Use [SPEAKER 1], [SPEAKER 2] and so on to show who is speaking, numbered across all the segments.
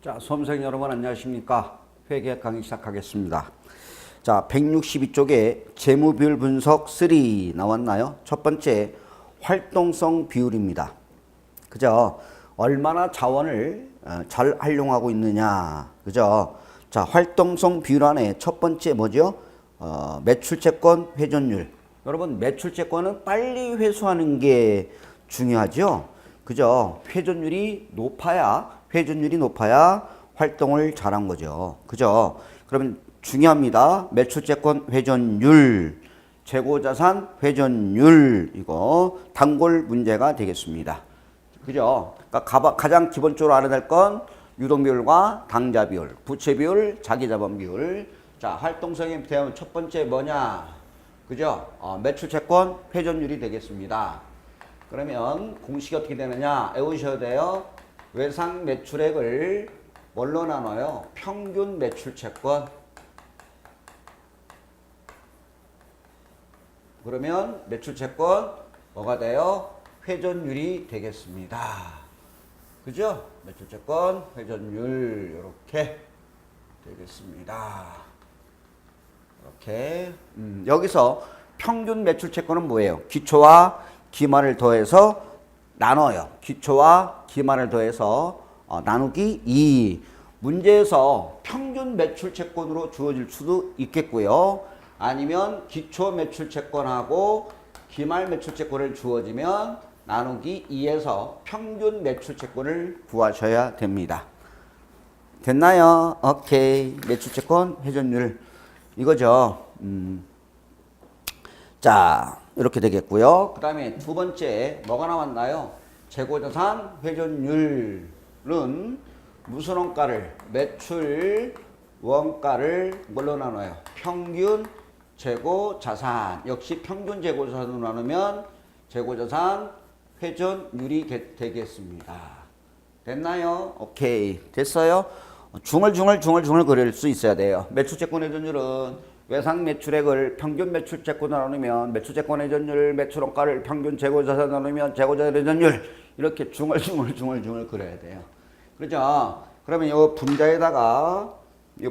[SPEAKER 1] 자, 수험생 여러분 안녕하십니까? 회계 강의 시작하겠습니다. 자, 162쪽에 재무비율 분석 3 나왔나요? 첫 번째, 활동성 비율입니다. 그죠? 얼마나 자원을 잘 활용하고 있느냐. 그죠? 자, 활동성 비율 안에 첫 번째 뭐죠? 매출채권 회전율. 여러분, 매출채권은 빨리 회수하는 게 중요하죠? 그죠? 회전율이 높아야 활동을 잘한 거죠. 그죠? 그러면 중요합니다. 매출채권 회전율, 재고자산 회전율, 이거 단골 문제가 되겠습니다. 그죠? 그러니까 가장 기본적으로 알아야 될 건 유동비율과 당자비율, 부채비율, 자기자본비율. 자, 활동성에 대한 첫 번째 뭐냐? 그죠? 매출채권 회전율이 되겠습니다. 그러면 공식이 어떻게 되느냐? 외우셔야 돼요. 외상 매출액을 뭘로 나눠요? 평균 매출채권. 그러면 매출채권 뭐가 돼요? 회전율이 되겠습니다. 그죠? 매출채권 회전율 이렇게 되겠습니다. 이렇게 여기서 평균 매출채권은 뭐예요? 기초와 기말을 더해서 나눠요. 기초와 기말을 더해서 나누기 2. 문제에서 평균 매출채권으로 주어질 수도 있겠고요. 아니면 기초 매출채권하고 기말 매출채권을 주어지면 나누기 2에서 평균 매출채권을 구하셔야 됩니다. 됐나요? 오케이. 매출채권 회전율 이거죠. 자, 이렇게 되겠고요. 그 다음에 두 번째 뭐가 나왔나요? 재고자산 회전율은 무슨 원가를? 매출 원가를 뭘로 나눠요? 평균 재고자산. 역시 평균 재고자산으로 나누면 재고자산 회전율이 되겠습니다. 됐나요? 오케이. 됐어요? 중얼중얼 그릴 수 있어야 돼요. 매출채권 회전율은 외상 매출액을 평균 매출채권으로 나누면 매출채권 회전율, 매출원가를 평균 재고자산 나누면 재고자산 회전율. 이렇게 중얼중얼 그려야 돼요. 그렇죠? 그러면 이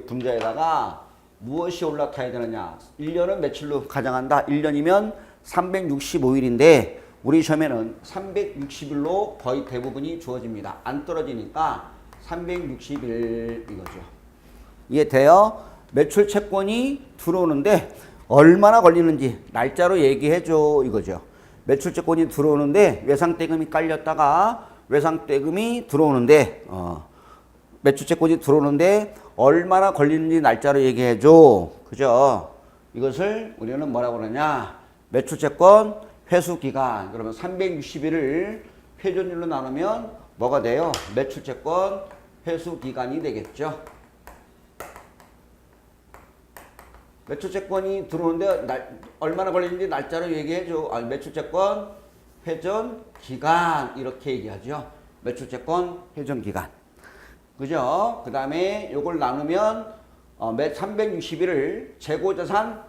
[SPEAKER 1] 분자에다가 무엇이 올라타야 되느냐? 1년은 매출로 가정한다. 1년이면 365일인데 우리 시험에는 360일로 거의 대부분이 주어집니다. 안 떨어지니까 360일 이거죠. 이해돼요? 매출 채권이 들어오는데 얼마나 걸리는지 날짜로 얘기해줘 이거죠. 매출 채권이 들어오는데 외상대금이 깔렸다가 외상대금이 들어오는데 매출 채권이 들어오는데 얼마나 걸리는지 날짜로 얘기해줘. 그죠? 이것을 우리는 뭐라고 그러냐? 매출 채권 회수 기간. 그러면 360일을 회전율로 나누면 뭐가 돼요? 매출 채권 회수 기간이 되겠죠. 매출채권이 들어오는데 얼마나 걸리는지 날짜로 얘기해줘. 매출채권 회전기간 이렇게 얘기하죠. 매출채권 회전기간. 그죠? 그 다음에 요걸 나누면 360일을 재고자산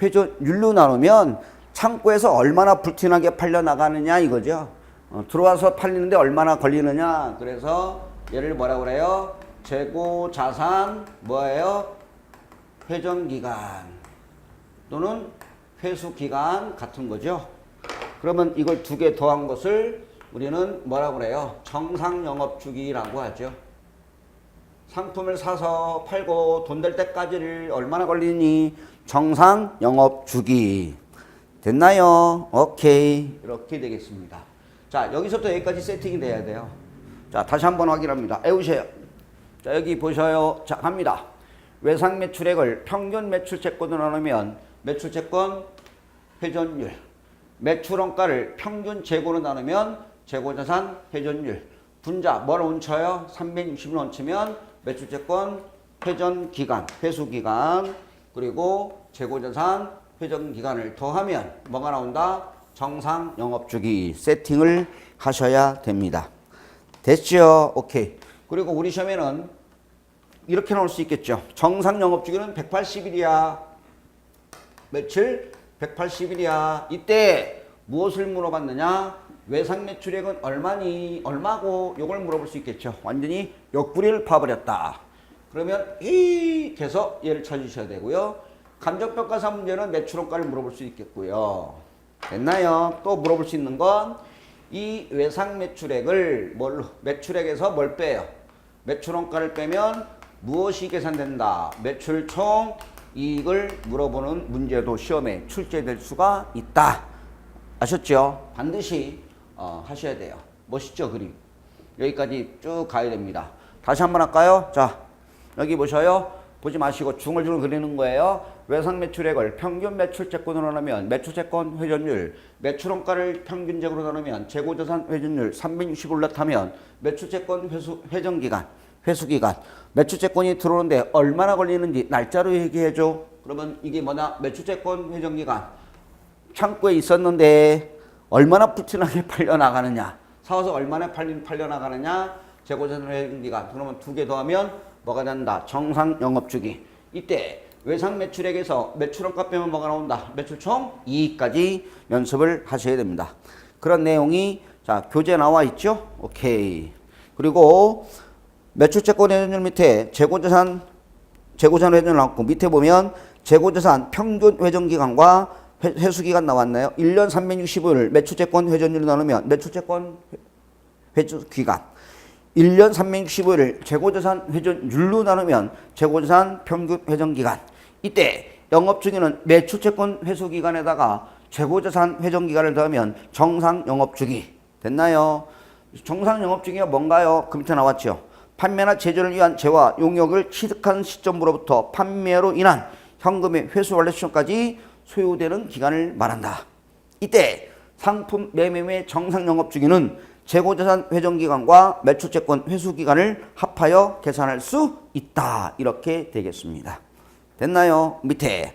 [SPEAKER 1] 회전율로 나누면 창고에서 얼마나 불티나게 팔려나가느냐 이거죠. 들어와서 팔리는데 얼마나 걸리느냐. 그래서 얘를 뭐라고 그래요? 재고자산 뭐예요? 회전기간 또는 회수기간 같은 거죠. 그러면 이걸 두 개 더한 것을 우리는 뭐라고 그래요? 정상영업주기라고 하죠. 상품을 사서 팔고 돈 될 때까지를 얼마나 걸리니? 정상영업주기. 됐나요? 오케이. 이렇게 되겠습니다. 자, 여기서부터 여기까지 세팅이 돼야 돼요. 자, 다시 한번 확인합니다. 외우세요. 자, 여기 보셔요. 자, 갑니다. 외상 매출액을 평균 매출채권으로 나누면 매출채권 회전율, 매출원가를 평균 재고로 나누면 재고자산 회전율, 분자 뭘 얹혀요? 360을 얹히면 매출채권 회전기간, 회수기간, 그리고 재고자산 회전기간을 더하면 뭐가 나온다? 정상영업주기 세팅을 하셔야 됩니다. 됐죠? 오케이. 그리고 우리 시험에는 이렇게 나올 수 있겠죠. 정상 영업주기는 180일이야. 며칠? 180일이야. 이때 무엇을 물어봤느냐? 외상 매출액은 얼마고 요걸 물어볼 수 있겠죠. 완전히 옆구리를 파버렸다. 그러면 해서 얘를 찾으셔야 되고요. 감정평가사 문제는 매출원가를 물어볼 수 있겠고요. 됐나요? 또 물어볼 수 있는 건 이 외상 매출액을 매출액에서 뭘 빼요? 매출원가를 빼면 무엇이 계산된다? 매출 총 이익을 물어보는 문제도 시험에 출제될 수가 있다. 아셨죠? 반드시 하셔야 돼요. 멋있죠, 그림? 여기까지 쭉 가야 됩니다. 다시 한번 할까요? 자, 여기 보셔요. 보지 마시고 중얼중얼 그리는 거예요. 외상 매출액을 평균 매출채권으로 나누면 매출채권 회전율, 매출원가를 평균적으로 나누면 재고자산 회전율 360을 올라타면 매출채권 회전기간, 회수기간, 매출채권이 들어오는데 얼마나 걸리는지 날짜로 얘기해줘. 그러면 이게 뭐냐? 매출채권 회전기간. 창고에 있었는데 얼마나 푸짐하게 팔려나가느냐. 사와서 얼마나 팔려나가느냐. 재고자산 회전기간. 그러면 두 개 더하면 뭐가 된다? 정상 영업주기. 이때 외상 매출액에서 매출원가 빼면 뭐가 나온다? 매출총 이익까지 연습을 하셔야 됩니다. 그런 내용이 자 교재 나와 있죠? 오케이. 그리고 매출채권 회전율 밑에 재고자산 회전율 나왔고 밑에 보면 재고자산 평균 회전기간과 회수기간 나왔나요? 1년 365일 매출채권 회전율 나누면 매출채권 회수기간 1년 365일을 재고자산 회전율로 나누면 재고자산 평균 회전기간. 이때 영업주기는 매출채권 회수기간에다가 재고자산 회전기간을 더하면 정상 영업주기. 됐나요? 정상 영업주기가 뭔가요? 그 밑에 나왔죠. 판매나 제조를 위한 재와 용역을 취득한 시점으로부터 판매로 인한 현금의 회수 완료 시점까지 소요되는 기간을 말한다. 이때 상품 매매의 정상 영업주기는 재고자산 회전기간과 매출채권 회수기간을 합하여 계산할 수 있다. 이렇게 되겠습니다. 됐나요? 밑에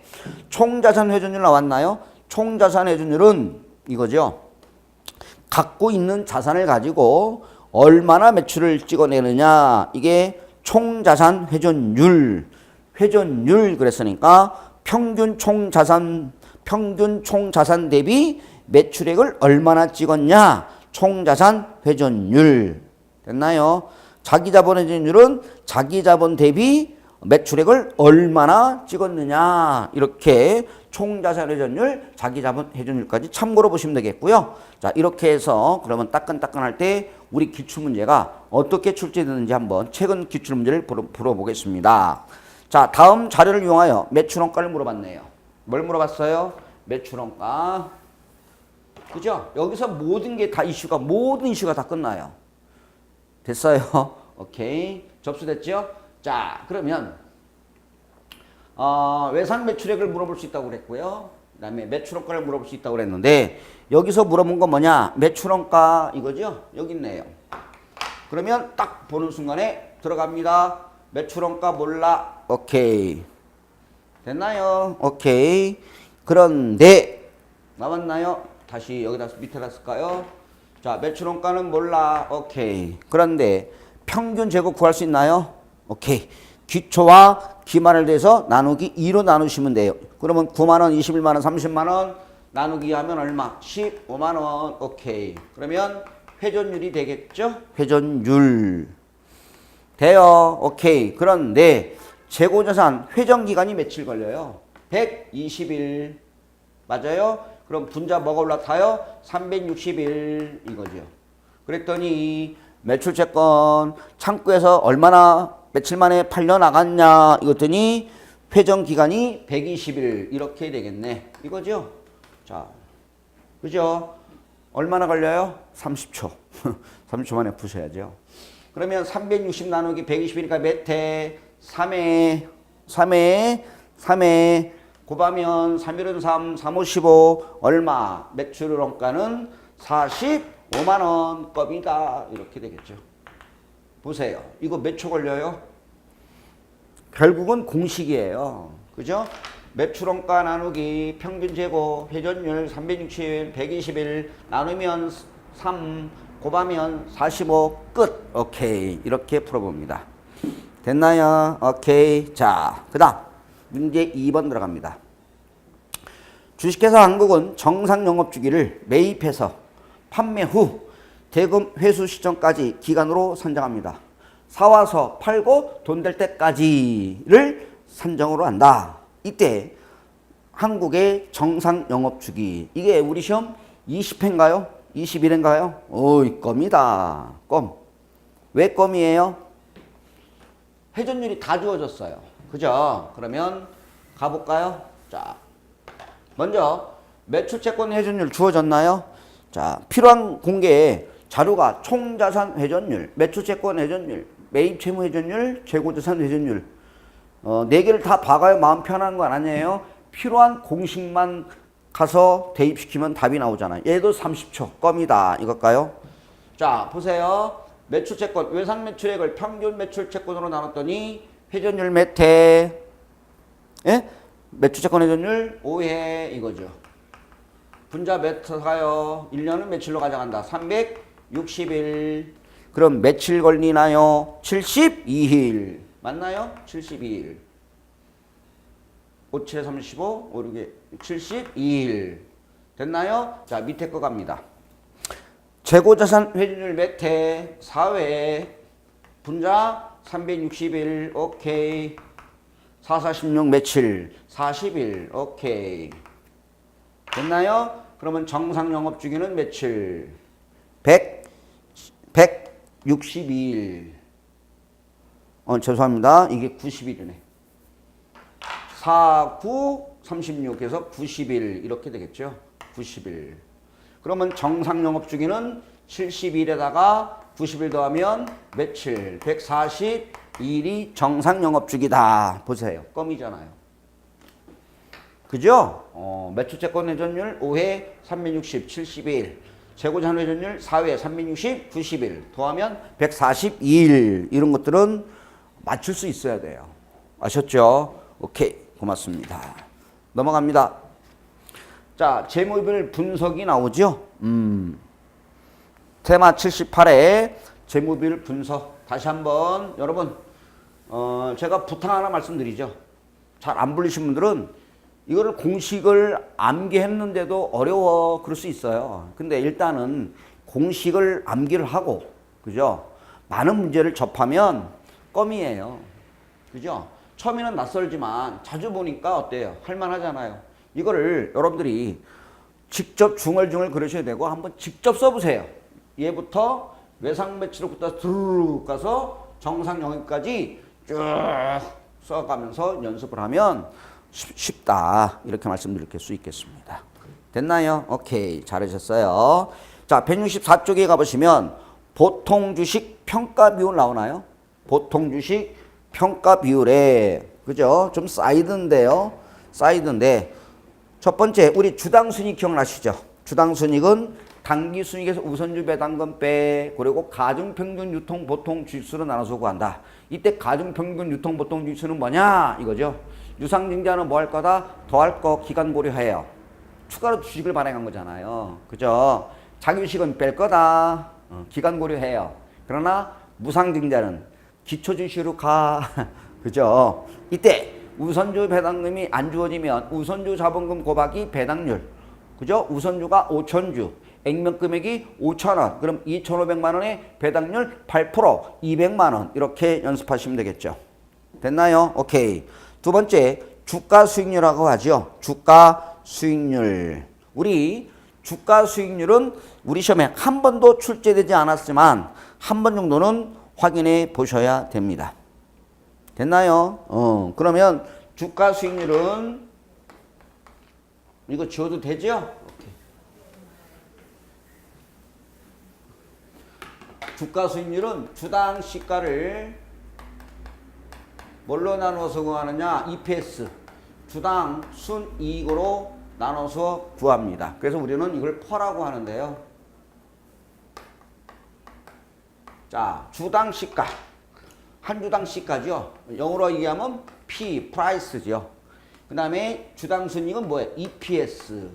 [SPEAKER 1] 총자산 회전율 나왔나요? 총자산 회전율은 이거죠. 갖고 있는 자산을 가지고 얼마나 매출을 찍어내느냐. 이게 총자산 회전율 그랬으니까 평균 총자산 대비 매출액을 얼마나 찍었냐. 총자산 회전율. 됐나요? 자기자본 회전율은 자기자본 대비 매출액을 얼마나 찍었느냐. 이렇게 총자산 회전율, 자기자본 회전율까지 참고로 보시면 되겠고요. 자, 이렇게 해서 그러면 따끈따끈할 때 우리 기출문제가 어떻게 출제되는지 한번 최근 기출문제를 풀어보겠습니다. 자, 다음 자료를 이용하여 매출원가를 물어봤네요. 뭘 물어봤어요? 매출원가. 그죠? 여기서 모든 이슈가 다 끝나요. 됐어요? 오케이. 접수됐죠? 자, 그러면 외상 매출액을 물어볼 수 있다고 그랬고요. 그 다음에 매출원가를 물어볼 수 있다고 그랬는데 여기서 물어본 건 뭐냐? 매출원가 이거죠? 여기 있네요. 그러면 딱 보는 순간에 들어갑니다. 매출원가 몰라. 오케이. 됐나요? 오케이. 그런데 나왔나요? 다시 여기다 밑에다 쓸까요? 자, 매출원가는 몰라. 오케이. 그런데 평균 재고 구할 수 있나요? 오케이. 기초와 기만을 대해서 나누기 2로 나누시면 돼요. 그러면 9만원, 21만원, 30만원 나누기 하면 얼마? 15만원. 오케이. 그러면 회전율이 되겠죠? 회전율. 돼요. 오케이. 그런데 재고자산 회전기간이 며칠 걸려요? 120일. 맞아요? 그럼 분자 뭐가 올라타요? 360일 이거죠. 그랬더니 매출채권 창구에서 얼마나 며칠 만에 팔려나갔냐 이것더니 회전기간이 120일 이렇게 되겠네. 이거죠. 자, 그죠? 얼마나 걸려요? 30초. 30초 만에 푸셔야죠. 그러면 360 나누기 120이니까 몇 회? 3회 곱하면 3일은 3, 3, 5, 15 얼마? 매출원가는 45만원 겁니다. 이렇게 되겠죠. 보세요. 이거 몇 초 걸려요? 결국은 공식이에요. 그죠? 매출원가 나누기 평균재고 회전율 360일 120일 나누면 3 곱하면 45 끝. 오케이. 이렇게 풀어봅니다. 됐나요? 오케이. 자, 그 다음 문제 2번 들어갑니다. 주식회사 한국은 정상 영업주기를 매입해서 판매 후 대금 회수 시점까지 기간으로 산정합니다. 사와서 팔고 돈 될 때까지를 산정으로 한다. 이때 한국의 정상 영업 주기. 이게 우리 시험 20회인가요? 21회인가요? 어이, 껌이다. 껌. 왜 껌이에요? 회전율이 다 주어졌어요. 그죠? 그러면 가볼까요? 자, 먼저 매출채권 회전율 주어졌나요? 자, 필요한 공개에 자료가 총자산 회전율, 매출채권 회전율, 매입 채무 회전율, 재고자산 회전율. 4개를 다 봐가야 마음 편한 거 아니에요? 필요한 공식만 가서 대입시키면 답이 나오잖아요. 얘도 30초 껌이다. 이걸까요? 자, 보세요. 매출채권, 외상 매출액을 평균 매출채권으로 나눴더니 회전율 몇 회? 예? 매출채권 회전율 5회 이거죠. 분자 몇 회가요? 1년은 며칠로 가져간다. 360일. 그럼 며칠 걸리나요? 72일. 맞나요? 72일. 5, 7에 35, 5, 6에 72일. 됐나요? 자, 밑에 거 갑니다. 재고자산 회전율 몇 회? 4회. 분자 360일. 오케이. 4, 46 며칠? 40일. 오케이. 됐나요? 그러면 정상 영업 주기는 며칠? 162일. 죄송합니다. 이게 90일이네. 4, 9, 36에서 90일 이렇게 되겠죠. 90일. 그러면 정상 영업 주기는 70일에다가 90일 더하면 며칠? 142일이 정상 영업 주기다. 보세요. 껌이잖아요. 그죠? 매출채권 회전율 5회 360, 72일. 재고자산 회전율 4회 360, 90일. 더하면 142일. 이런 것들은 맞출 수 있어야 돼요. 아셨죠? 오케이. 고맙습니다. 넘어갑니다. 자, 재무별 분석이 나오죠? 테마 78에 재무별 분석. 다시 한번 여러분 제가 부탁 하나 말씀드리죠. 잘 안 불리신 분들은 이거를 공식을 암기했는데도 어려워 그럴 수 있어요. 근데 일단은 공식을 암기를 하고, 그죠? 많은 문제를 접하면 껌이에요. 그죠? 처음에는 낯설지만 자주 보니까 어때요? 할만하잖아요. 이거를 여러분들이 직접 중얼중얼 그러셔야 되고 한번 직접 써보세요. 얘부터 외상 매출부터 쭉 가서 정상 영역까지 쭉 써가면서 연습을 하면 쉽다. 이렇게 말씀드릴 수 있겠습니다. 됐나요? 오케이. 잘하셨어요. 자, 164쪽에 가보시면 보통 주식 평가 비율 나오나요? 보통 주식 평가 비율에, 그죠? 좀 사이드인데요. 사이드인데, 첫 번째, 우리 주당 순이익 기억나시죠? 주당 순이익은 당기 순이익에서 우선주 배당금 빼, 그리고 가중평균 유통 보통 주식수로 나눠서 구한다. 이때 가중평균 유통 보통 주식수는 뭐냐? 이거죠. 유상증자는 뭐 할 거다? 더 할 거 기간 고려해요. 추가로 주식을 발행한 거잖아요. 그죠? 자기주식은 뺄 거다. 기간 고려해요. 그러나 무상증자는 기초주식으로 가. 그죠? 이때 우선주 배당금이 안 주어지면 우선주 자본금 곱하기 배당률. 그죠? 우선주가 5천주. 액면 금액이 5,000원. 그럼 2,500만 원에 배당률 8%, 200만 원. 이렇게 연습하시면 되겠죠. 됐나요? 오케이. 두 번째, 주가 수익률이라고 하죠. 주가 수익률. 우리 주가 수익률은 우리 시험에 한 번도 출제되지 않았지만 한 번 정도는 확인해 보셔야 됩니다. 됐나요? 그러면 주가 수익률은 이거 지워도 되죠? 주가 수익률은 주당 시가를 뭘로 나눠서 구하느냐? EPS. 주당 순이익으로 나눠서 구합니다. 그래서 우리는 이걸 퍼라고 하는데요. 자, 주당 시가. 한 주당 시가죠. 영어로 얘기하면 P, price죠. 그 다음에 주당 순이익은 뭐예요? EPS.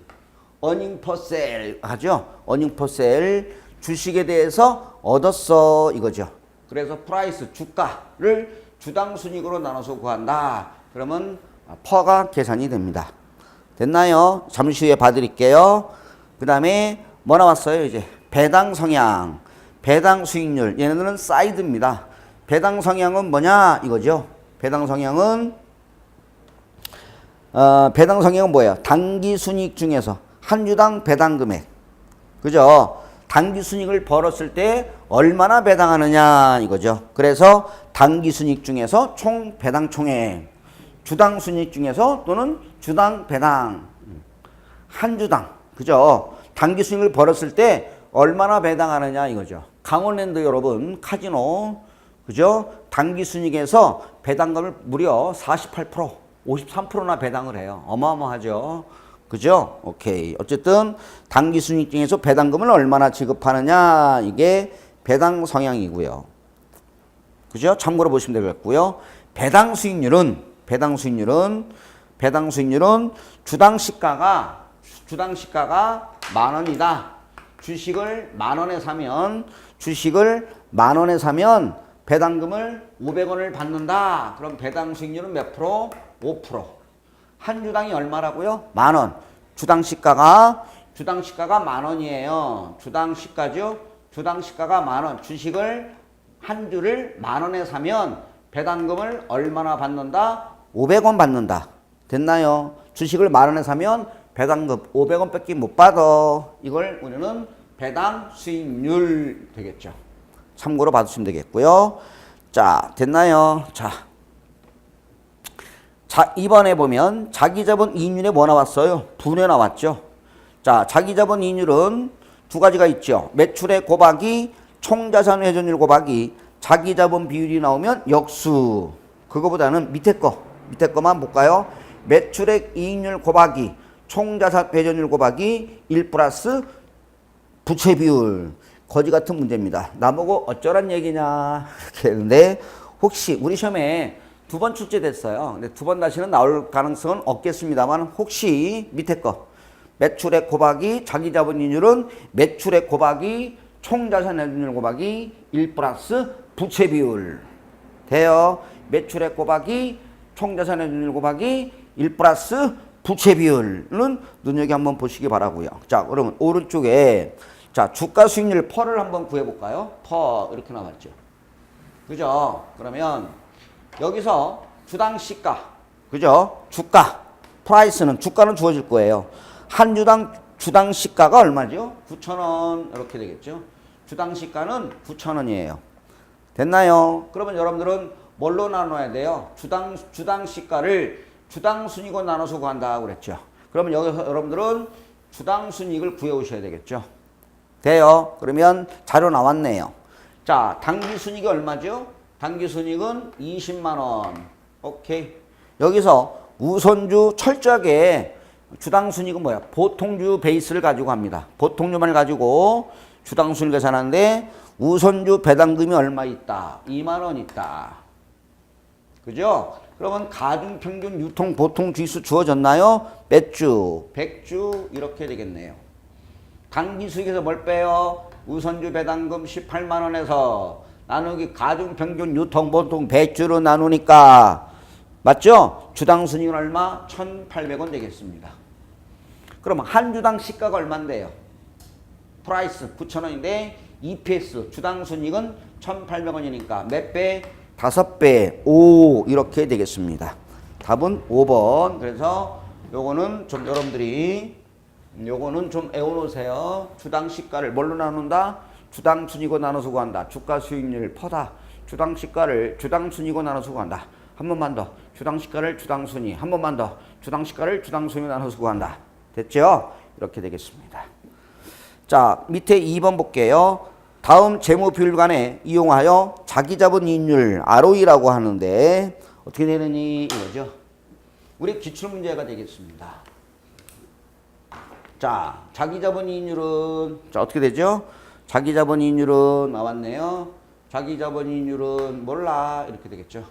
[SPEAKER 1] earning per sale 하죠. earning per sale. 주식에 대해서 얻었어 이거죠. 그래서 프라이스 주가를 주당 순이익으로 나눠서 구한다. 그러면 퍼가 계산이 됩니다. 됐나요? 잠시 후에 봐드릴게요. 그 다음에 뭐 나왔어요? 이제 배당 성향, 배당 수익률. 얘네들은 사이드입니다. 배당 성향은 뭐냐 이거죠. 배당 성향은 뭐예요? 단기 순이익 중에서 한 주당 배당 금액. 그죠? 단기 순이익을 벌었을 때 얼마나 배당하느냐 이거죠. 그래서 단기 순이익 중에서 총 배당 총액. 주당 순이익 중에서 또는 주당 배당. 한 주당. 그죠? 단기 순이익을 벌었을 때 얼마나 배당하느냐 이거죠. 강원랜드 여러분 카지노. 그죠? 단기 순이익에서 배당금을 무려 48%, 53%나 배당을 해요. 어마어마하죠. 그죠? 오케이. 어쨌든 단기 순이익 중에서 배당금을 얼마나 지급하느냐 이게 배당 성향이고요. 그죠? 참고로 보시면 되겠고요. 배당 수익률은 주당 시가가 만 원이다. 주식을 만 원에 사면 배당금을 500원을 받는다. 그럼 배당 수익률은 몇 프로? 5%. 한 주당이 얼마라고요? 만 원. 주당 시가가 만 원이에요. 주당 시가죠. 주당 시가가 만 원. 주식을 한 주를 만 원에 사면 배당금을 얼마나 받는다? 500원 받는다. 됐나요? 주식을 만 원에 사면 배당금 500원 밖에 못 받아. 이걸 우리는 배당 수익률 되겠죠. 참고로 봐주시면 되겠고요. 자, 됐나요? 자, 이번에 보면 자기자본 이익률에 뭐 나왔어요? 분해 나왔죠. 자, 자기자본 이익률은 두 가지가 있죠. 매출액 곱하기 총자산 회전율 곱하기 자기자본 비율이 나오면 역수. 그거보다는 밑에 거만 볼까요? 매출액 이익률 곱하기 총자산 회전율 곱하기 1 플러스 부채 비율. 거지 같은 문제입니다. 나보고 어쩌란 얘기냐 이렇게 했는데 혹시 우리 시험에 두 번 출제됐어요. 근데 두 번 다시는 나올 가능성은 없겠습니다만 혹시 밑에 거 매출액 곱하기 자기자본이익률은 매출액 곱하기 총자산 회전율 곱하기 1 플러스 부채 비율 돼요. 매출액 곱하기 총자산 회전율 곱하기 1 플러스 부채 비율은 눈여겨 한번 보시기 바라고요. 자, 그러면 오른쪽에 자, 주가 수익률 퍼를 한번 구해볼까요? 퍼 이렇게 나왔죠. 그죠? 그러면 여기서 주당 시가, 그죠? 주가, 프라이스는 주가는 주어질 거예요. 한 주당 주당 시가가 얼마죠? 9,000원 이렇게 되겠죠. 주당 시가는 9,000원이에요. 됐나요? 그러면 여러분들은 뭘로 나눠야 돼요? 주당 시가를 주당 순이익으로 나눠서 구한다고 그랬죠. 그러면 여기서 여러분들은 주당 순이익을 구해 오셔야 되겠죠. 돼요. 그러면 자료 나왔네요. 자, 단기 순이익이 얼마죠? 단기 순이익은 20만 원. 오케이. 여기서 우선주 철저하게 주당 순이익은 뭐야? 보통주 베이스를 가지고 합니다. 보통주만 가지고 주당 순이익 계산하는데 우선주 배당금이 얼마 있다? 2만 원 있다. 그죠? 그러면 가중평균 유통 보통 주수 주어졌나요? 몇 주? 100주 이렇게 되겠네요. 단기 수익에서 뭘 빼요? 우선주 배당금 18만 원에서 나누기 가중평균 유통 보통 100주로 나누니까 맞죠? 주당 순이익은 얼마? 1,800원 되겠습니다. 그럼 한 주당 시가가 얼마인데요? 프라이스 9,000원인데 EPS 주당 순이익은 1,800원이니까 몇 배? 5배. 5 이렇게 되겠습니다. 답은 5번. 그래서 요거는 좀 여러분들이 요거는 좀 애워놓으세요. 주당 시가를 뭘로 나눈다? 주당 순이익으로 나눠서 구한다. 주가 수익률 퍼다. 주당 시가를 주당 순이익으로 나눠서 구한다. 한 번만 더. 주당 시가를 주당 순위. 한 번만 더. 주당 시가를 주당 순위로 나눠서 구한다. 됐죠? 이렇게 되겠습니다. 자, 밑에 2번 볼게요. 다음 재무 비율간에 이용하여 자기자본 이익률 ROE라고 하는데 어떻게 되느니 이거죠. 우리 기출문제가 되겠습니다. 자, 자기자본 이익률은 자 어떻게 되죠? 자기자본 이익률은 나왔네요. 자기자본 이익률은 몰라 이렇게 되겠죠.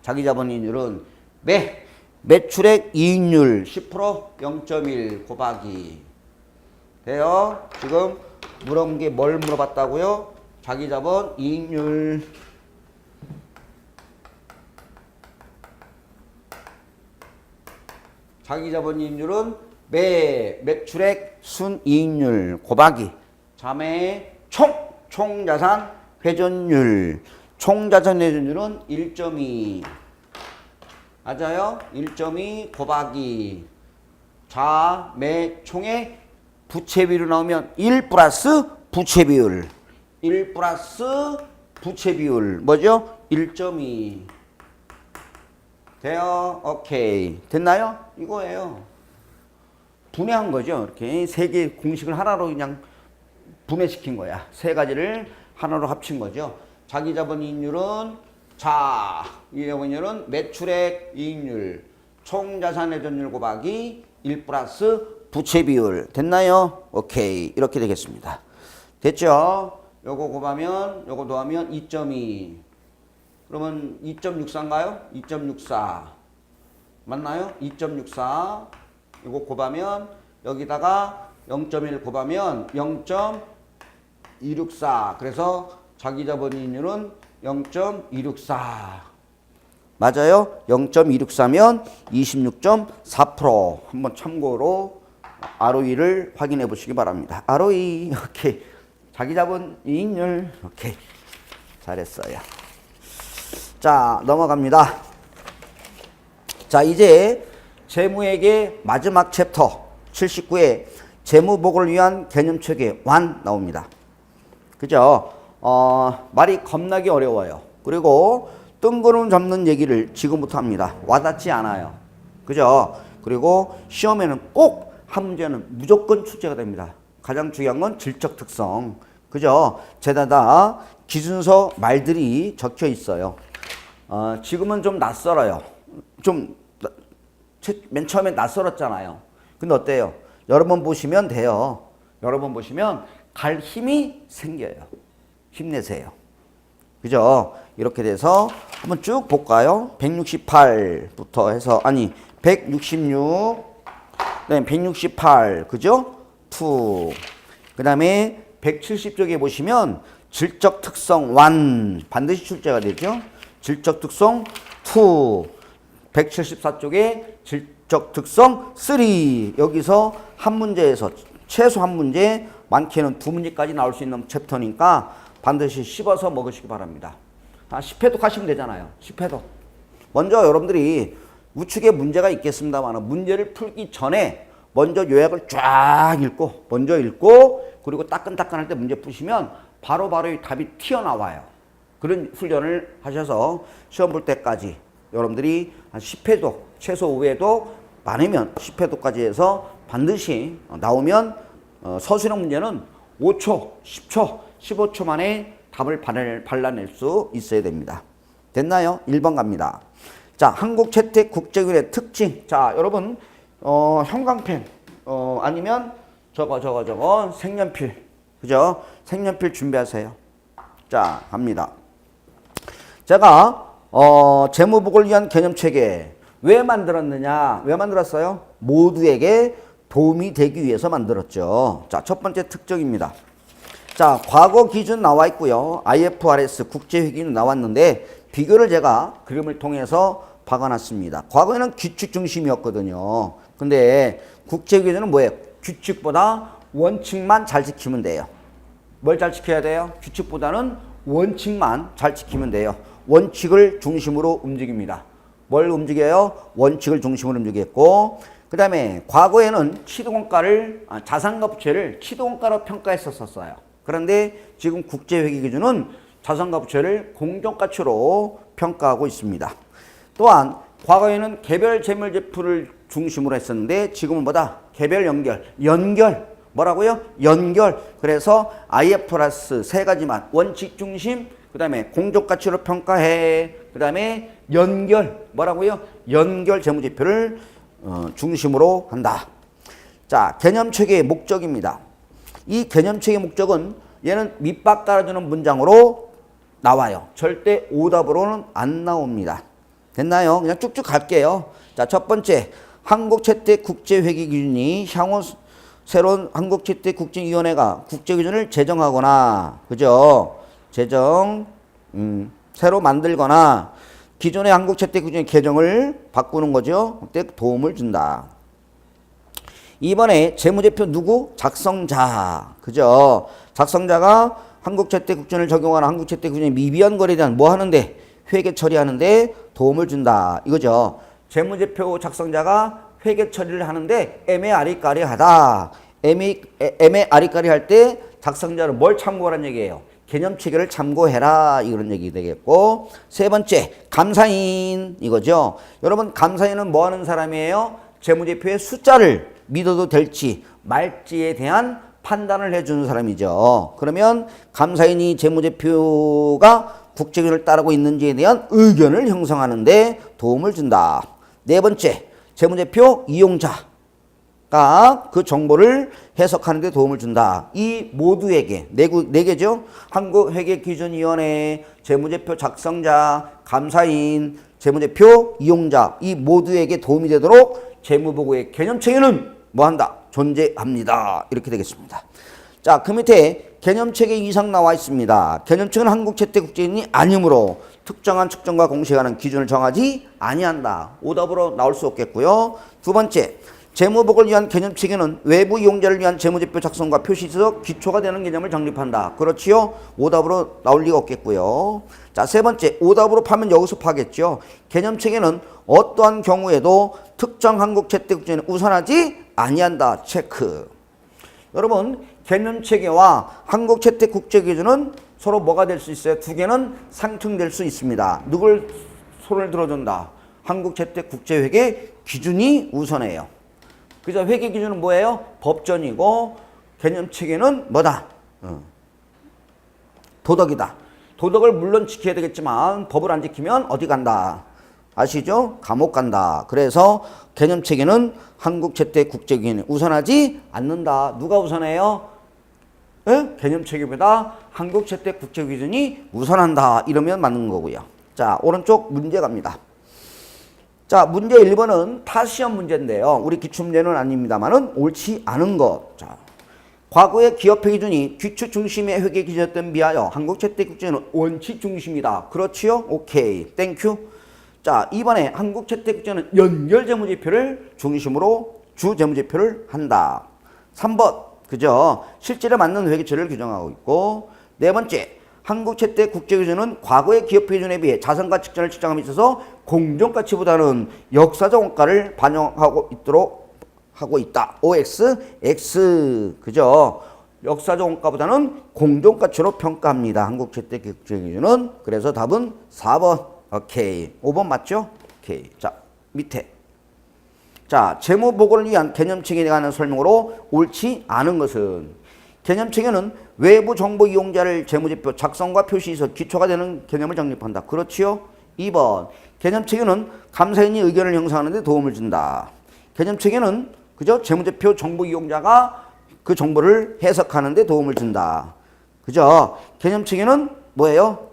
[SPEAKER 1] 자기자본 이익률은 매출액 이익률 10% 0.1 곱하기 돼요. 지금 물어본 게 뭘 물어봤다고요? 자기자본 이익률. 자기자본 이익률은 매출액 순이익률 곱하기 자매 총자산 회전율. 총자산 회전율은 1.2. 맞아요? 1.2 곱하기 자매총의 부채 비율이 나오면 1 플러스 부채 비율. 1 플러스 부채 비율. 뭐죠? 1.2. 돼요? 오케이. 됐나요? 이거예요. 분해한 거죠. 이렇게 세 개의 공식을 하나로 그냥 분해시킨 거야. 세 가지를 하나로 합친 거죠. 자기 자본 이익률은 이익률은 매출액 이익률 총자산 회전율 곱하기 1 플러스 부채 비율. 됐나요? 오케이. 이렇게 되겠습니다. 됐죠? 요거 곱하면 요거 더하면 2.2. 그러면 2.64인가요? 2.64. 맞나요? 2.64. 이거 곱하면 여기다가 0.1 곱하면 0.264. 그래서 자기 자본 이익률은 0.264. 맞아요? 0.264면 26.4%. 한번 참고로 ROE를 확인해 보시기 바랍니다. ROE. 오케이. 자기 자본 이익률. 오케이. 잘했어요. 자, 넘어갑니다. 자, 이제 재무회계 마지막 챕터 79에 재무복을 위한 개념체계 완 나옵니다. 그죠? 말이 겁나게 어려워요. 그리고 뜬구름 잡는 얘기를 지금부터 합니다. 와닿지 않아요. 그죠? 그리고 시험에는 꼭 한 문제는 무조건 출제가 됩니다. 가장 중요한 건 질적 특성. 그죠? 게다가 기준서 말들이 적혀 있어요. 지금은 좀 낯설어요. 맨 처음에 낯설었잖아요. 근데 어때요? 여러 번 보시면 돼요. 여러 번 보시면 갈 힘이 생겨요. 힘내세요. 그죠? 이렇게 돼서 한번 쭉 볼까요? 168부터 해서 166, 그다음에 168, 그죠? 2. 그다음에 170쪽에 보시면 질적 특성 1 반드시 출제가 되죠. 질적 특성 2. 174쪽에 질적 특성 3. 여기서 한 문제에서 최소 한 문제, 많게는 두 문제까지 나올 수 있는 챕터니까 반드시 씹어서 먹으시기 바랍니다. 10회독 하시면 되잖아요. 10회독. 먼저 여러분들이 우측에 문제가 있겠습니다만 문제를 풀기 전에 먼저 요약을 쫙 읽고 그리고 따끈따끈할 때 문제 푸시면 바로바로 이 답이 튀어나와요. 그런 훈련을 하셔서 시험 볼 때까지 여러분들이 한 10회독, 최소 5회독, 많으면 10회독까지 해서 반드시 나오면 서술형 문제는 5초, 10초, 15초 만에 답을 발라낼 수 있어야 됩니다. 됐나요? 1번 갑니다. 자, 한국채택국제기준의 특징. 자, 여러분 형광펜 아니면 저거 색연필. 그죠? 색연필 준비하세요. 자, 갑니다. 제가 재무복을 위한 개념체계 왜 만들었느냐? 왜 만들었어요? 모두에게 도움이 되기 위해서 만들었죠. 자, 첫 번째 특징입니다. 자, 과거 기준 나와 있고요. IFRS 국제회계는 나왔는데 비교를 제가 그림을 통해서 박아놨습니다. 과거에는 규칙 중심이었거든요. 근데 국제회계는 뭐예요? 규칙보다 원칙만 잘 지키면 돼요. 뭘 잘 지켜야 돼요? 규칙보다는 원칙만 잘 지키면 돼요. 원칙을 중심으로 움직입니다. 뭘 움직여요? 원칙을 중심으로 움직였고, 그 다음에 과거에는 자산가 부채를 취득원가로 평가했었어요. 그런데 지금 국제회계 기준은 자산가 부채를 공정가치로 평가하고 있습니다. 또한 과거에는 개별 재물제표를 중심으로 했었는데 지금은 뭐다? 개별 연결. 뭐라고요? 연결. 그래서 IFRS 세 가지만 원칙 중심, 그 다음에 공정가치로 평가해, 그 다음에 연결. 뭐라고요? 연결 재무제표를 중심으로 한다. 자, 개념체계의 목적입니다. 이 개념체계의 목적은 얘는 밑밥 깔아주는 문장으로 나와요. 절대 오답으로는 안 나옵니다. 됐나요? 그냥 쭉쭉 갈게요. 자, 첫 번째, 한국채택국제회계기준이 향후 새로운 한국채택국제위원회가 국제기준을 제정하거나, 그죠? 새로 만들거나 기존의 한국채택기준의 개정을 바꾸는 거죠. 그때 도움을 준다. 이번에 재무제표 누구? 작성자. 그죠? 작성자가 한국채택국제를 적용하는 한국채택국제의 미비한 거래에 대한 뭐 하는데? 회계 처리하는데 도움을 준다. 이거죠. 재무제표 작성자가 회계 처리를 하는데 애매아리까리하다. 애매아리까리할 때 작성자는 뭘 참고하라는 얘기예요? 개념체계를 참고해라. 이런 얘기 되겠고, 세 번째 감사인 이거죠. 여러분 감사인은 뭐 하는 사람이에요? 재무제표의 숫자를 믿어도 될지 말지에 대한 판단을 해주는 사람이죠. 그러면 감사인이 재무제표가 국제균을 따르고 있는지에 대한 의견을 형성하는 데 도움을 준다. 네 번째, 재무제표 이용자가 그 정보를 해석하는 데 도움을 준다. 이 모두에게, 네 개죠? 한국회계기준위원회, 재무제표 작성자, 감사인, 재무제표 이용자, 이 모두에게 도움이 되도록 재무보고의 개념체계는 뭐한다? 존재합니다. 이렇게 되겠습니다. 자, 그 밑에 개념체계 이상 나와 있습니다. 개념체계는 한국채택국제인이 아니므로 특정한 측정과 공시하는 기준을 정하지 아니한다. 오답으로 나올 수 없겠고요. 두 번째, 재무복을 위한 개념체계는 외부 이용자를 위한 재무제표 작성과 표시에 있어서 기초가 되는 개념을 정립한다. 그렇지요? 오답으로 나올 리가 없겠고요. 자, 세 번째, 오답으로 파면 여기서 파겠죠. 개념체계는 어떠한 경우에도 특정 한국채택국제는 우선하지 아니한다. 체크. 여러분, 개념체계와 한국채택국제기준은 서로 뭐가 될 수 있어요? 두 개는 상충될 수 있습니다. 누굴 손을 들어준다? 한국채택국제회계 기준이 우선해요. 그래서 회계기준은 뭐예요? 법전이고 개념체계는 뭐다? 도덕이다. 도덕을 물론 지켜야 되겠지만 법을 안 지키면 어디 간다? 아시죠? 감옥 간다. 그래서 개념체계는 한국채택국제기준이 우선하지 않는다. 누가 우선해요? 개념체계보다 한국채택국제기준이 우선한다. 이러면 맞는 거고요. 자, 오른쪽 문제 갑니다. 자, 문제 1번은 타시험 문제인데요. 우리 기출문제는 아닙니다만은 옳지 않은 것. 자, 과거의 기업회 기준이 기초 중심의 회계 기준이었던 비하여 한국채택국제는 원칙 중심이다. 그렇지요? 오케이. 땡큐. 자, 이번에 한국채택국제는 연결재무제표를 중심으로 주재무제표를 한다. 3번. 그죠? 실제로 맞는 회계처리를 규정하고 있고, 네 번째. 한국채택국제기준은 과거의 기업회 기준에 비해 자산가 측정을 측정함에 있어서 공정가치보다는 역사적 원가를 반영하고 있도록 하고 있다. OX, X. 그죠? 역사적 원가보다는 공정가치로 평가합니다. 한국채택국제기준은. 그래서 답은 4번. 오케이. 5번 맞죠? 오케이. 자, 밑에. 자, 재무보고를 위한 개념체계에 관한 설명으로 옳지 않은 것은 개념체계는 외부 정보 이용자를 재무제표 작성과 표시에서 기초가 되는 개념을 정립한다. 그렇지요? 2번. 개념체계는 감사인이 의견을 형성하는 데 도움을 준다. 개념체계는 그죠? 재무제표 정보 이용자가 그 정보를 해석하는 데 도움을 준다. 그죠? 개념체계는 뭐예요?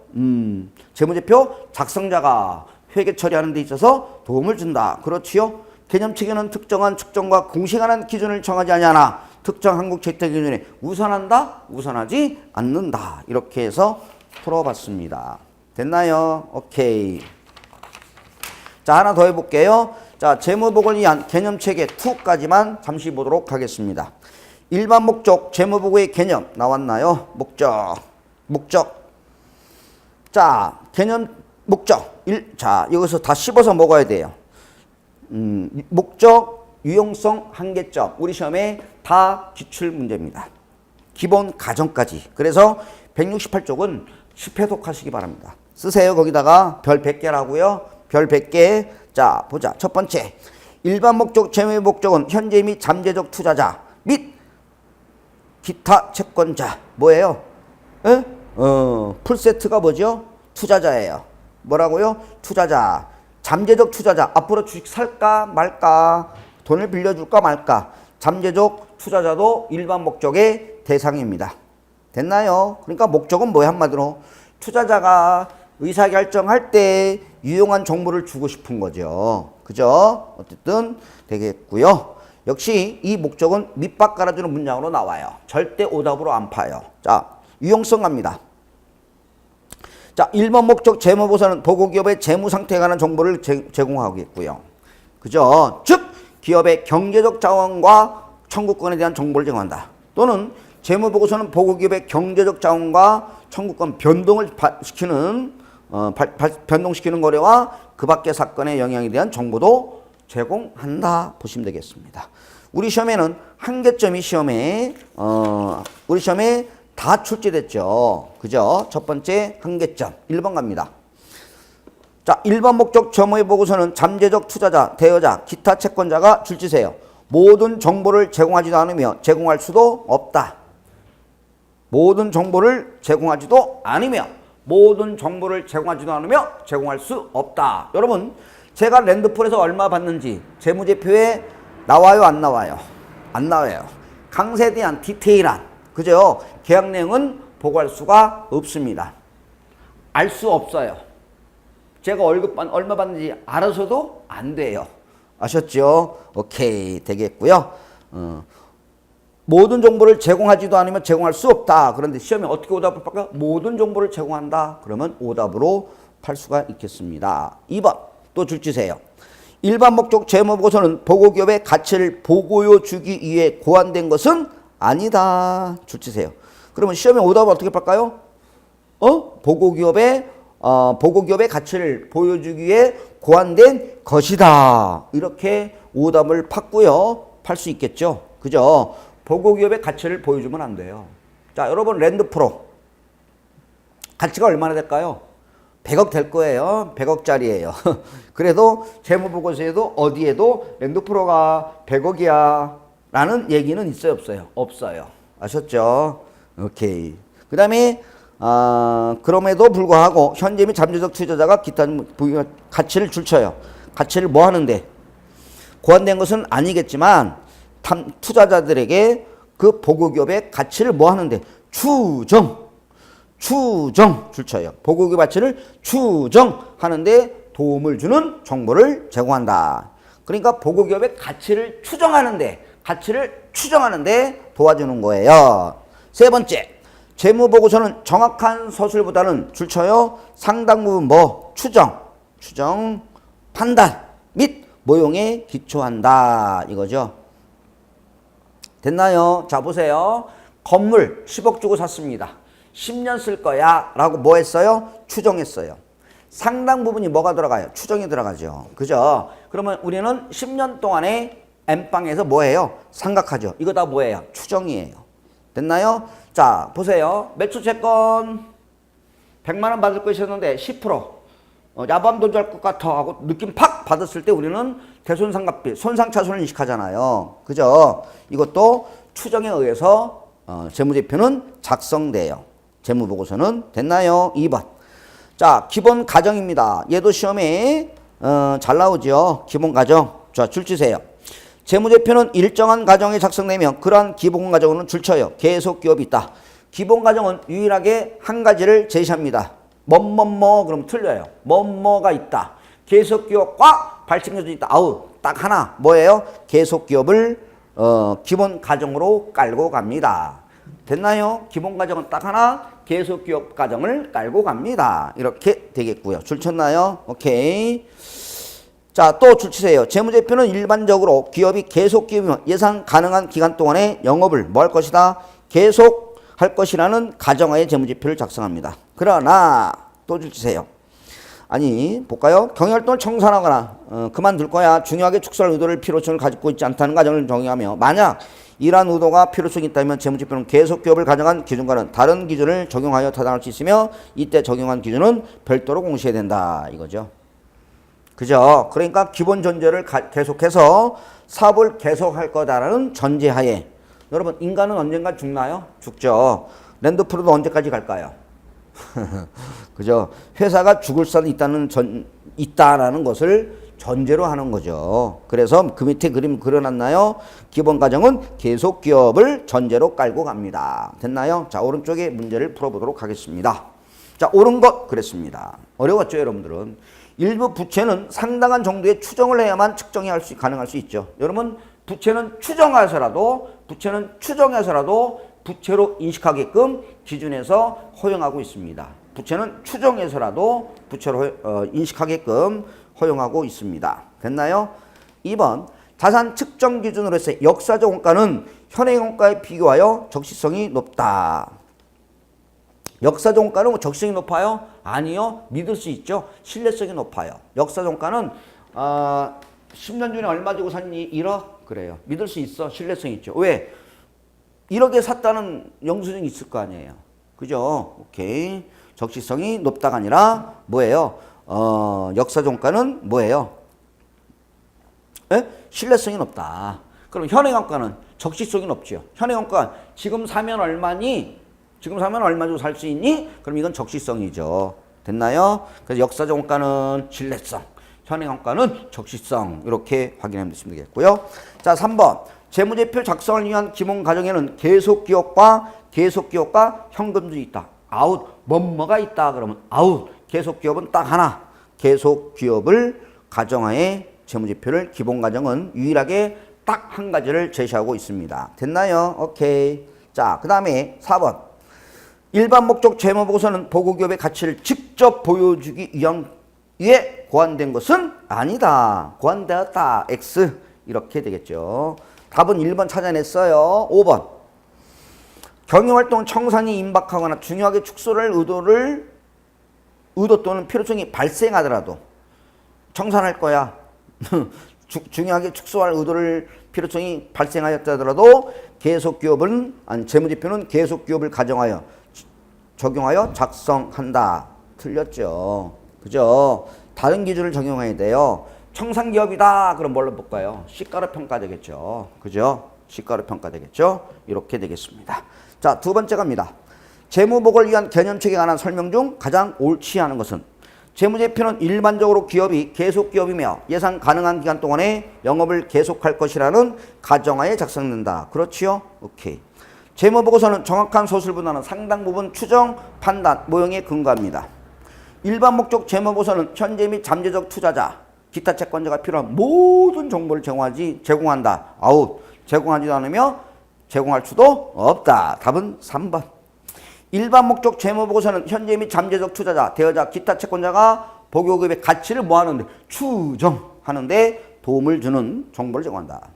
[SPEAKER 1] 재무제표 작성자가 회계 처리하는 데 있어서 도움을 준다. 그렇지요? 개념체계는 특정한 측정과 공시관한 기준을 정하지 아니하나 특정 한국채택기준에 우선한다? 우선하지 않는다. 이렇게 해서 풀어봤습니다. 됐나요? 오케이. 자, 하나 더 해볼게요. 자, 재무복을 위한 개념체계 2까지만 잠시 보도록 하겠습니다. 일반 목적, 재무보고의 개념 나왔나요? 목적. 자, 개념, 목적. 자, 여기서 다 씹어서 먹어야 돼요. 목적, 유용성, 한계점. 우리 시험에 다 기출 문제입니다. 기본 가정까지. 그래서 168쪽은 10회독 하시기 바랍니다. 쓰세요. 거기다가 별 100개라고요. 별 100개. 자, 보자. 첫 번째. 일반 목적, 재무 목적은 현재 및 잠재적 투자자 및 기타 채권자. 뭐예요? 풀세트가 뭐죠? 투자자예요. 뭐라고요? 투자자. 잠재적 투자자. 앞으로 주식 살까 말까? 돈을 빌려줄까 말까? 잠재적 투자자도 일반 목적의 대상입니다. 됐나요? 그러니까 목적은 뭐야 한마디로? 투자자가 의사결정할 때 유용한 정보를 주고 싶은 거죠. 그죠? 어쨌든 되겠고요. 역시 이 목적은 밑밥 깔아주는 문장으로 나와요. 절대 오답으로 안 파요. 자, 유용성 갑니다. 자, 1번 목적 재무보고서는 보고기업의 재무상태에 관한 정보를 제공하겠고요. 그죠? 즉 기업의 경제적 자원과 청구권에 대한 정보를 제공한다. 또는 재무보고서는 보고기업의 경제적 자원과 청구권 변동을 변동시키는 거래와 그 밖의 사건의 영향에 대한 정보도 제공한다 보시면 되겠습니다. 우리 시험에는 한계점이 우리 시험에 다 출제됐죠. 그죠? 첫 번째 한계점 1번 갑니다. 자, 1번 목적 점의 보고서는 잠재적 투자자, 대여자, 기타 채권자가 출제세요. 모든 정보를 제공하지도 않으며 제공할 수도 없다. 모든 정보를 제공하지도 않으며 제공할 수 없다. 여러분, 제가 랜드풀에서 얼마 받는지 재무제표에 나와요, 안 나와요? 안 나와요. 강세에 대한 디테일한, 그죠? 계약 내용은 보고할 수가 없습니다. 알 수 없어요. 제가 월급 얼마 받는지 알아서도 안 돼요. 아셨죠? 오케이, 되겠고요. 모든 정보를 제공하지도 않으면 제공할 수 없다. 그런데 시험에 어떻게 오답을 팔까요? 모든 정보를 제공한다. 그러면 오답으로 팔 수가 있겠습니다. 2번 또 줄지세요. 일반 목적 재무보고서는 보고기업의 가치를 보고요 주기 위해 고안된 것은 아니다. 줄지세요. 그러면 시험에 오답을 어떻게 팔까요? 보고기업의 가치를 보여주기 위해 고안된 것이다. 이렇게 오답을 팠고요. 팔 수 있겠죠. 그죠? 보고기업의 가치를 보여주면 안 돼요. 자, 여러분 랜드프로 가치가 얼마나 될까요? 100억 될 거예요. 100억짜리예요. 그래도 재무보고서에도 어디에도 랜드프로가 100억이야 라는 얘기는 있어요, 없어요? 없어요. 아셨죠? 오케이. 그 다음에 그럼에도 불구하고 현재 및 잠재적 투자자가 기타 가치를 줄쳐요. 가치를 뭐 하는데? 고안된 것은 아니겠지만 투자자들에게 그 보고기업의 가치를 뭐 하는데? 추정 줄쳐요. 보고기업 가치를 추정하는데 도움을 주는 정보를 제공한다. 그러니까 보고기업의 가치를 추정하는데 도와주는 거예요. 세 번째, 재무보고서는 정확한 서술보다는 줄쳐요. 상당 부분 추정, 판단 및 모형에 기초한다. 이거죠. 됐나요? 자, 보세요. 건물 10억 주고 샀습니다. 10년 쓸 거야 라고 뭐 했어요? 추정했어요. 상당 부분이 뭐가 들어가요? 추정이 들어가죠. 그죠? 그러면 우리는 10년 동안에 N방에서 뭐 해요? 삼각하죠. 이거 다 뭐예요? 추정이에요. 됐나요? 자, 보세요. 매수채권 100만 원 받을 것이었는데 10% 야밤 돈 줄 것 같아 하고 느낌 팍 받았을 때 우리는 대손상각비, 손상차손을 인식하잖아요. 그죠? 이것도 추정에 의해서 재무제표는 작성돼요. 재무보고서는. 됐나요? 2번. 자, 기본 가정입니다. 얘도 시험에 잘 나오죠. 기본 가정. 자, 줄지세요. 재무제표는 일정한 가정에 작성되면 그러한 기본 가정은 줄쳐요. 계속 기업이 있다. 기본 가정은 유일하게 한 가지를 제시합니다. 그럼 틀려요. 뭐가 있다. 계속 기업과 발생료도 있다. 딱 하나. 뭐예요? 계속 기업을 기본 가정으로 깔고 갑니다. 됐나요? 기본 가정은 딱 하나, 계속 기업 가정을 깔고 갑니다. 이렇게 되겠고요. 줄쳤나요? 오케이. 자, 또 줄치세요. 재무제표는 일반적으로 기업이 계속 기업이면 예상 가능한 기간 동안에 영업을 뭐 할 것이다? 계속 할 것이라는 가정하에 재무제표를 작성합니다. 그러나 또 줄치세요. 아니, 볼까요? 경영활동을 청산하거나 그만둘 거야. 중요하게 축소할 의도를 필요성을 가지고 있지 않다는 가정을 정의하며 만약 이러한 의도가 필요성이 있다면 재무제표는 계속 기업을 가정한 기준과는 다른 기준을 적용하여 타당할 수 있으며 이때 적용한 기준은 별도로 공시해야 된다. 이거죠. 그죠? 그러니까 기본 전제를 계속해서 사업을 계속할 거다라는 전제하에 여러분 인간은 언젠가 죽나요? 죽죠. 랜드프로도 언제까지 갈까요? 그죠? 회사가 죽을 수는 있다라는 것을 전제로 하는 거죠. 그래서 그 밑에 그림 그려놨나요? 기본 가정은 계속 기업을 전제로 깔고 갑니다. 됐나요? 자, 오른쪽에 문제를 풀어보도록 하겠습니다. 자, 옳은 것 그랬습니다. 어려웠죠, 여러분들은? 일부 부채는 상당한 정도의 추정을 해야만 측정이 가능할 수 있죠. 여러분, 부채는 추정해서라도 부채로 인식하게끔 기준에서 허용하고 있습니다. 부채는 추정해서라도 부채로 인식하게끔 허용하고 있습니다. 됐나요? 2번, 자산 측정 기준으로 했을 때 역사적 원가는 현행 원가에 비교하여 적시성이 높다. 역사적 원가는 뭐 적시성이 높아요? 아니요. 믿을 수 있죠. 신뢰성이 높아요. 역사적 원가는 10년 전에 얼마 주고 샀니? 1억? 그래요. 믿을 수 있어. 신뢰성 있죠. 왜? 1억에 샀다는 영수증이 있을 거 아니에요. 그죠? 오케이. 적시성이 높다가 아니라 뭐예요? 역사적 원가는 뭐예요? 에? 신뢰성이 높다. 그럼 현행 원가는 적시성이 높죠. 현행 원가 지금 사면 얼마니? 지금 사면 얼마 주고 살 수 있니? 그럼 이건 적시성이죠. 됐나요? 그래서 역사적 원가는 신뢰성, 현행 원가는 적시성 이렇게 확인하면 되겠고요. 자, 3번 재무제표 작성을 위한 기본 과정에는 계속기업과 현금들이 있다. 아웃 뭐가 있다 그러면 아웃 계속기업은 딱 하나. 계속기업을 가정하에 재무제표를 기본 과정은 유일하게 딱 한 가지를 제시하고 있습니다. 됐나요? 오케이. 자, 그 다음에 4번 일반 목적 재무보고서는 보고기업의 가치를 직접 보여주기 위해 고안된 것은 아니다. 고안되었다. X 이렇게 되겠죠. 답은 1번 찾아냈어요. 5번 경영활동 청산이 임박하거나 중요하게 축소를 의도 또는 필요성이 발생하더라도 청산할 거야. 중요하게 축소할 필요성이 발생하였다더라도 계속기업은 재무제표는 계속기업을 가정하여 적용하여 작성한다. 틀렸죠. 그죠? 다른 기준을 적용해야 돼요. 청산기업이다. 그럼 뭘로 볼까요? 시가로 평가되겠죠. 그죠? 시가로 평가되겠죠. 이렇게 되겠습니다. 자, 두 번째 갑니다. 재무복을 위한 개념책에 관한 설명 중 가장 옳지 않은 것은 재무제표는 일반적으로 기업이 계속기업이며 예상 가능한 기간 동안에 영업을 계속할 것이라는 가정하에 작성된다. 그렇지요? 오케이. 재무보고서는 정확한 소실보다는 상당 부분 추정, 판단, 모형에 근거합니다. 일반 목적 재무보고서는 현재 및 잠재적 투자자, 기타 채권자가 필요한 모든 정보를 제공한다. 아웃. 제공하지도 않으며 제공할 수도 없다. 답은 3번. 일반 목적 재무보고서는 현재 및 잠재적 투자자, 대여자, 기타 채권자가 보고기업의 가치를 뭐하는데? 추정하는데 도움을 주는 정보를 제공한다.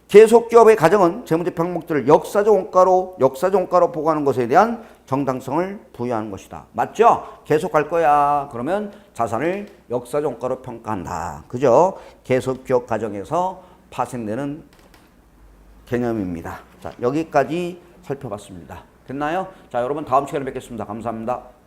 [SPEAKER 1] 계속기업의 가정은 재무제표 항목들을 역사적 원가로 보고하는 것에 대한 정당성을 부여하는 것이다. 맞죠? 계속할 거야. 그러면 자산을 역사적 원가로 평가한다. 그죠? 계속기업 가정에서 파생되는 개념입니다. 자, 여기까지 살펴봤습니다. 됐나요? 자, 여러분 다음 시간에 뵙겠습니다. 감사합니다.